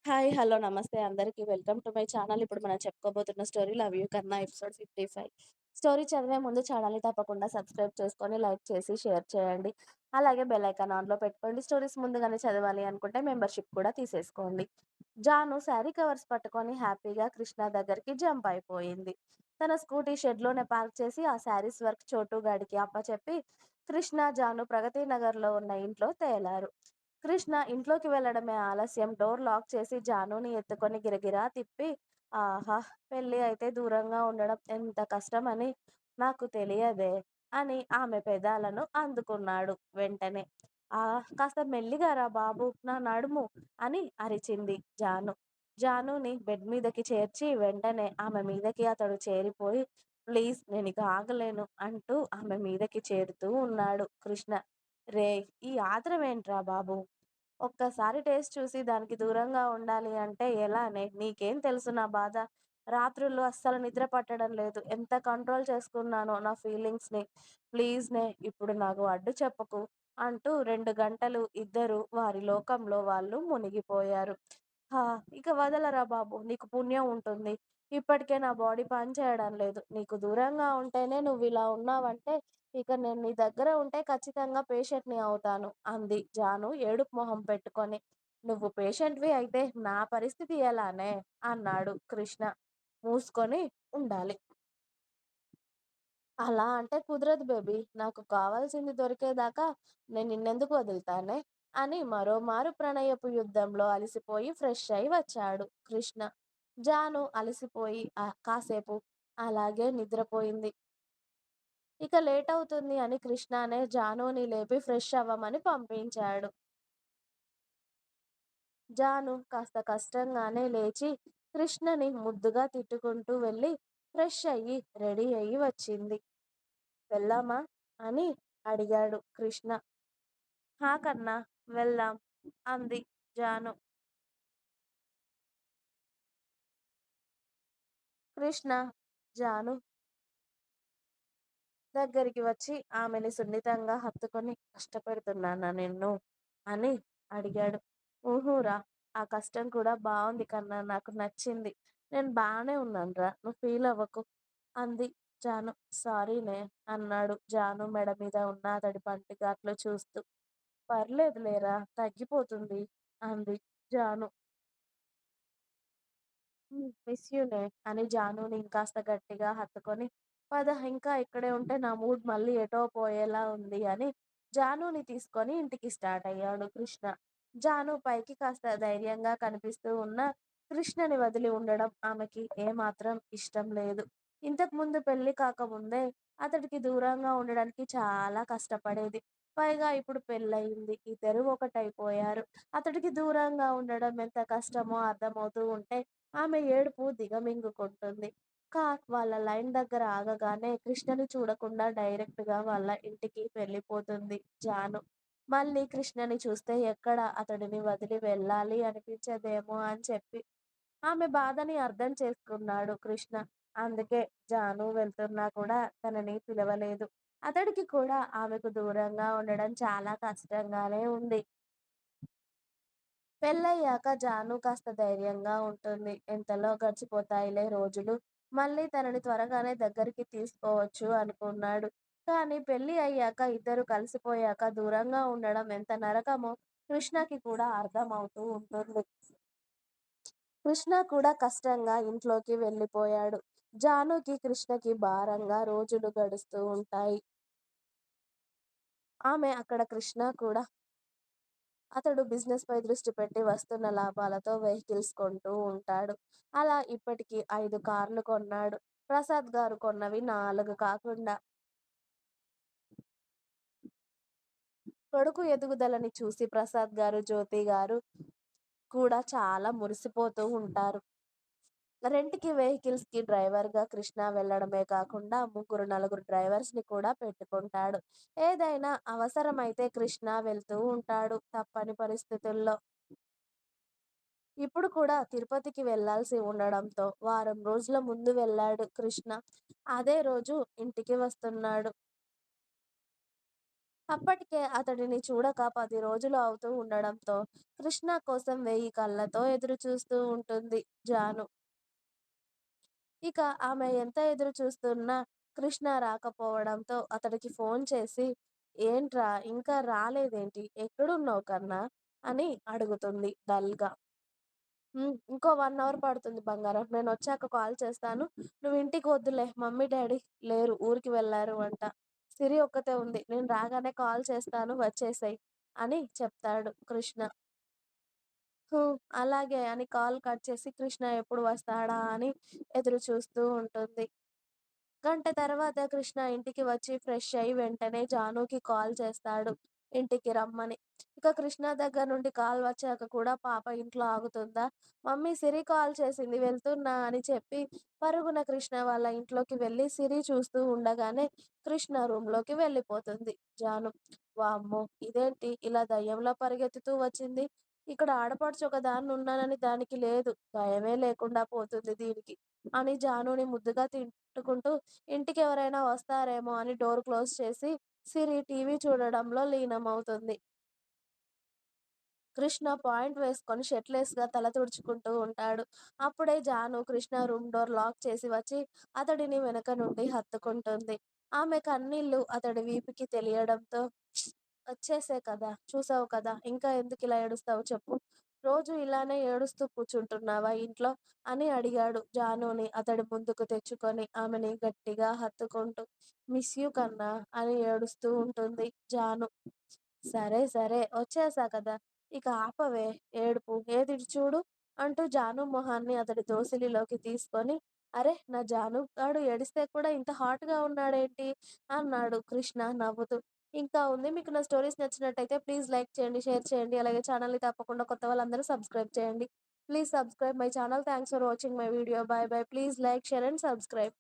Hi. Hello. నమస్తే అందరికి. Welcome to my channel. ఇప్పుడు మనం చెప్పుకోబోతున్న స్టోరీ 'లవ్ యూ కన్నా' ఎపిసోడ్ 55. స్టోరీ చదివే ముందు ఛానల్‌ని తప్పకుండా సబ్స్క్రైబ్ చేసుకొని, లైక్ చేసి, షేర్ చేయండి. అలాగే బెల్ ఐకాన్ ఆన్‌లో పెట్టుకోండి. స్టోరీస్ ముందుగానే చదవాలి అనుకుంటే మెంబర్‌షిప్ కూడా తీసేసుకోండి. జాను శారీ కవర్స్ పట్టుకొని హ్యాపీగా కృష్ణ దగ్గరికి జంప్ అయిపోయింది. తన స్కూటీ షెడ్‌లోనే పార్క్ చేసి ఆ శారీస్ వర్క్ చోటు గాడికి అప్పచెప్పి కృష్ణ, జాను ప్రగతి నగర్‌లో ఉన్న ఇంట్లో తేలారు. కృష్ణ ఇంట్లోకి వెళ్ళడమే ఆలస్యం. డోర్ లాక్ చేసి జానుని ఎత్తుకొని గిరగిరా తిప్పి, ఆహా! పెళ్లి అయితే దూరంగా ఉండడం ఎంత కష్టమని నాకు తెలియదే అని ఆమె పెదాలను అందుకున్నాడు వెంటనే. కాస్త మెల్లిగా రా బాబు, నా నడుము అని అరిచింది జాను. జానుని బెడ్ మీదకి చేర్చి వెంటనే ఆమె మీదకి అతడు చేరిపోయి, ప్లీజ్ నేనిక ఆగలేను అంటూ ఆమె మీదకి చేరుతూ ఉన్నాడు కృష్ణ. రేయ్! ఈ ఆత్రమేంట్రా బాబు! ఒక్కసారి టేస్ట్ చూసి దానికి దూరంగా ఉండాలి అంటే ఎలానే? నీకేం తెలుసు నా బాధ? రాత్రుళ్ళు అస్సలు నిద్ర పట్టడం లేదు. ఎంత కంట్రోల్ చేసుకున్నానో నా ఫీలింగ్స్‌ని. ప్లీజ్‌నే ఇప్పుడు నాకు అడ్డు చెప్పకు అంటూ 2 గంటలు ఇద్దరూ వారి లోకంలో వాళ్ళు మునిగిపోయారు. హా! ఇక వదలరా బాబు! నీకు పుణ్యం ఉంటుంది. ఇప్పటికే నా బాడీ పనిచేయడం లేదు. నీకు దూరంగా ఉంటేనే నువ్విలా ఉన్నావంటే ఇక నేను నీ దగ్గర ఉంటే ఖచ్చితంగా పేషెంట్‌ని అవుతాను అంది జాను ఏడుపు మొహం పెట్టుకొని. నువ్వు పేషెంట్‌వి అయితే నా పరిస్థితి ఎలానే? అన్నాడు కృష్ణ. మూసుకొని ఉండాలి. అలా అంటే కుదరదు బేబీ. నాకు కావాల్సింది దొరికేదాకా నేను నిన్నెందుకు వదులుతానే? అని మరోమారు ప్రణయపు యుద్ధంలో అలిసిపోయి ఫ్రెష్ అయి వచ్చాడు కృష్ణ. జాను అలసిపోయి కాసేపు అలాగే నిద్రపోయింది. ఇక లేటవుతుంది అని కృష్ణనే జానుని లేపి ఫ్రెష్ అవ్వమని పంపించాడు. జాను కాస్త కష్టంగానే లేచి కృష్ణని ముద్దుగా తిట్టుకుంటూ వెళ్ళి ఫ్రెష్ అయ్యి రెడీ అయ్యి వచ్చింది. వెళ్దామా? అని అడిగాడు కృష్ణ. హా కన్నా వెళ్దాం అంది జాను. కృష్ణ జాను దగ్గరికి వచ్చి ఆమెని సున్నితంగా హత్తుకొని కష్టపెడుతున్నానా నిన్ను? అని అడిగాడు. ఊహూరా! ఆ కష్టం కూడా బావుంది కన్నా! నాకు నచ్చింది. నేను బానే ఉన్నానురా! నువ్వు ఫీలవ్వకు అంది జాను. సారీనే అన్నాడు జాను మెడ మీద ఉన్న అతడి పంటిగాట్లు చూస్తూ. పర్లేదు లేరా! తగ్గిపోతుంది అంది జాను. మిస్ యూనే అని జానుని ఇంకాస్త గట్టిగా హత్తుకొని, పద ఇంకా ఇక్కడే ఉంటే నా మూడ్ మళ్ళీ ఎటో పోయేలా ఉంది అని జానుని తీసుకొని ఇంటికి స్టార్ట్ అయ్యాడు కృష్ణ. జాను పైకి కాస్త ధైర్యంగా కనిపిస్తూ ఉన్నా కృష్ణని వదిలి ఉండడం ఆమెకి ఏమాత్రం ఇష్టం లేదు. ఇంతకు ముందు పెళ్లి కాకముందే అతడికి దూరంగా ఉండడానికి చాలా కష్టపడేది. పైగా ఇప్పుడు పెళ్ళయింది. ఇద్దరూ ఒకటైపోయారు. అతడికి దూరంగా ఉండడం ఎంత కష్టమో అర్థమవుతూ ఉంటే ఆమె ఏడుపు దిగమింగుకుంటుంది. వాళ్ళ లైన్ దగ్గర ఆగగానే కృష్ణని చూడకుండా డైరెక్ట్‌గా వాళ్ళ ఇంటికి వెళ్ళిపోతుంది జాను. మళ్ళీ కృష్ణని చూస్తే ఎక్కడ అతడిని వదిలి వెళ్ళాలి అనిపించదేమో అని చెప్పి ఆమె బాధని అర్థం చేసుకున్నాడు కృష్ణ. అందుకే జాను వెళ్తున్నా కూడా తనని పిలవలేదు. అతడికి కూడా ఆమెకు దూరంగా ఉండడం చాలా కష్టంగానే ఉంది. పెళ్ళయ్యాక జాను కాస్త ధైర్యంగా ఉంటుంది. ఎంతలో గడిచిపోతాయిలే రోజులు. మళ్ళీ తనని త్వరగానే దగ్గరికి తీసుకోవచ్చు అనుకున్నాడు. కానీ పెళ్లి అయ్యాక ఇద్దరు కలిసిపోయాక దూరంగా ఉండడం ఎంత నరకమో కృష్ణకి కూడా అర్థమవుతూ ఉంటుంది. కృష్ణ కూడా కష్టంగా ఇంట్లోకి వెళ్ళిపోయాడు. జానుకి, కృష్ణకి భారంగా రోజులు గడుస్తూ ఉంటాయి. ఆమె అక్కడ కృష్ణ కూడా అతడు బిజినెస్‌పై దృష్టి పెట్టి వస్తున్న లాభాలతో వెహికల్స్ కొంటూ ఉంటాడు. అలా ఇప్పటికి 5 కార్లు కొన్నాడు. ప్రసాద్ గారు కొన్నవి 4 కాకుండా. కొడుకు ఎదుగుదలని చూసి ప్రసాద్ గారు, జ్యోతి గారు కూడా చాలా మురిసిపోతూ ఉంటారు. రెంట్‌కి వెహికల్స్‌కి డ్రైవర్‌గా కృష్ణ వెళ్ళడమే కాకుండా ముగ్గురు, నలుగురు డ్రైవర్స్‌ని కూడా పెట్టుకుంటాడు. ఏదైనా అవసరమైతే కృష్ణ వెళ్తూ ఉంటాడు తప్పని పరిస్థితుల్లో. ఇప్పుడు కూడా తిరుపతికి వెళ్ళాల్సి ఉండడంతో వారం రోజుల ముందు వెళ్ళాడు కృష్ణ. అదే రోజు ఇంటికి వస్తున్నాడు. అప్పటికే అతడిని చూడక 10 రోజులు అవుతూ ఉండడంతో కృష్ణ కోసం 1000 కళ్ళతో ఎదురుచూస్తూ ఉంటుంది జాను. ఇక ఆమె ఎంత ఎదురు చూస్తున్నా కృష్ణ రాకపోవడంతో అతడికి ఫోన్ చేసి, "ఏంట్రా ఇంకా రాలేదేంటి? ఎక్కడున్నావు కన్నా?" అని అడుగుతుంది డల్‌గా. ఇంకో 1 అవర్ పడుతుంది బంగారం. నేనొచ్చాక కాల్ చేస్తాను. నువ్వు ఇంటికి వద్దులే మమ్మీ, డ్యాడీ లేరు ఊరికి వెళ్లారు అంట. సిరి ఒక్కతే ఉంది. నేను రాగానే కాల్ చేస్తాను వచ్చేసేయ్" అని చెప్తాడు కృష్ణ. అలాగే అని కాల్ కట్ చేసి కృష్ణ ఎప్పుడు వస్తాడా అని ఎదురు చూస్తూ ఉంటుంది. గంట తర్వాత కృష్ణ ఇంటికి వచ్చి ఫ్రెష్ అయ్యి వెంటనే జానుకి కాల్ చేస్తాడు ఇంటికి రమ్మని. ఇక కృష్ణ దగ్గర నుండి కాల్ వచ్చాక కూడా పాప ఇంట్లో ఆగుతుందా? మమ్మీ సిరి కాల్ చేసింది వెళ్తున్నా అని చెప్పి పరుగున కృష్ణ వాళ్ళ ఇంట్లోకి వెళ్ళి సిరి చూస్తూ ఉండగానే కృష్ణ రూమ్‌లోకి వెళ్ళిపోతుంది జాను. వామ్మో! ఇదేంటి ఇలా దయ్యంలా పరిగెత్తుతూ వచ్చింది? ఇక్కడ ఆడపడుచు ఒకదాన్నున్నానని దానికి లేదు. భయమే లేకుండా పోతుంది దీనికి అని జానుని ముద్దుగా తిట్టుకుంటూ ఇంటికెవరైనా వస్తారేమో అని డోర్ క్లోజ్ చేసి, సిరి టీవీ చూడడంలో లీనమవుతుంది. కృష్ణ పాయింట్ వేసుకొని షర్ట్‌లెస్‌గా తల తుడుచుకుంటూ ఉంటాడు. అప్పుడే Janu Krishna room door lock చేసి వచ్చి, అతడిని వెనక నుండి హత్తుకుంటుంది. ఆమె కన్నీళ్లు అతడి వీపుకి తెలియడంతో, "వచ్చేసే కదా! చూసావు కదా! ఇంకా ఎందుకిలా ఏడుస్తావు చెప్పు? రోజూ ఇలానే ఏడుస్తూ కూర్చుంటున్నావా ఇంట్లో?" అని అడిగాడు జానుని అతడి ముందుకు తెచ్చుకొని, ఆమెని గట్టిగా హత్తుకుంటూ. "మిస్ యూ కన్నా" అని ఏడుస్తూ ఉంటుంది జాను. "సరే, సరే వచ్చేసా కదా! ఇక ఆపవే ఏడుపు. ఏది ఇటు చూడు" అంటూ జాను మొహాన్ని అతడి దోసిలిలోకి తీసుకొని, "అరె! నా జాను గాడు ఏడిస్తే కూడా ఇంత హాట్‌గా ఉన్నాడేంటి?" అన్నాడు కృష్ణ నవ్వుతూ. ఇంకా ఉంది. మీకు నా స్టోరీస్ నచ్చినట్టయితే ప్లీజ్ లైక్ చేయండి, షేర్ చేయండి. అలాగే ఛానల్‌ని తప్పకుండా కొత్త వాళ్ళందరూ సబ్స్క్రైబ్ చేయండి. Please subscribe my channel. Thanks for watching my video. By by. Please like, share and subscribe.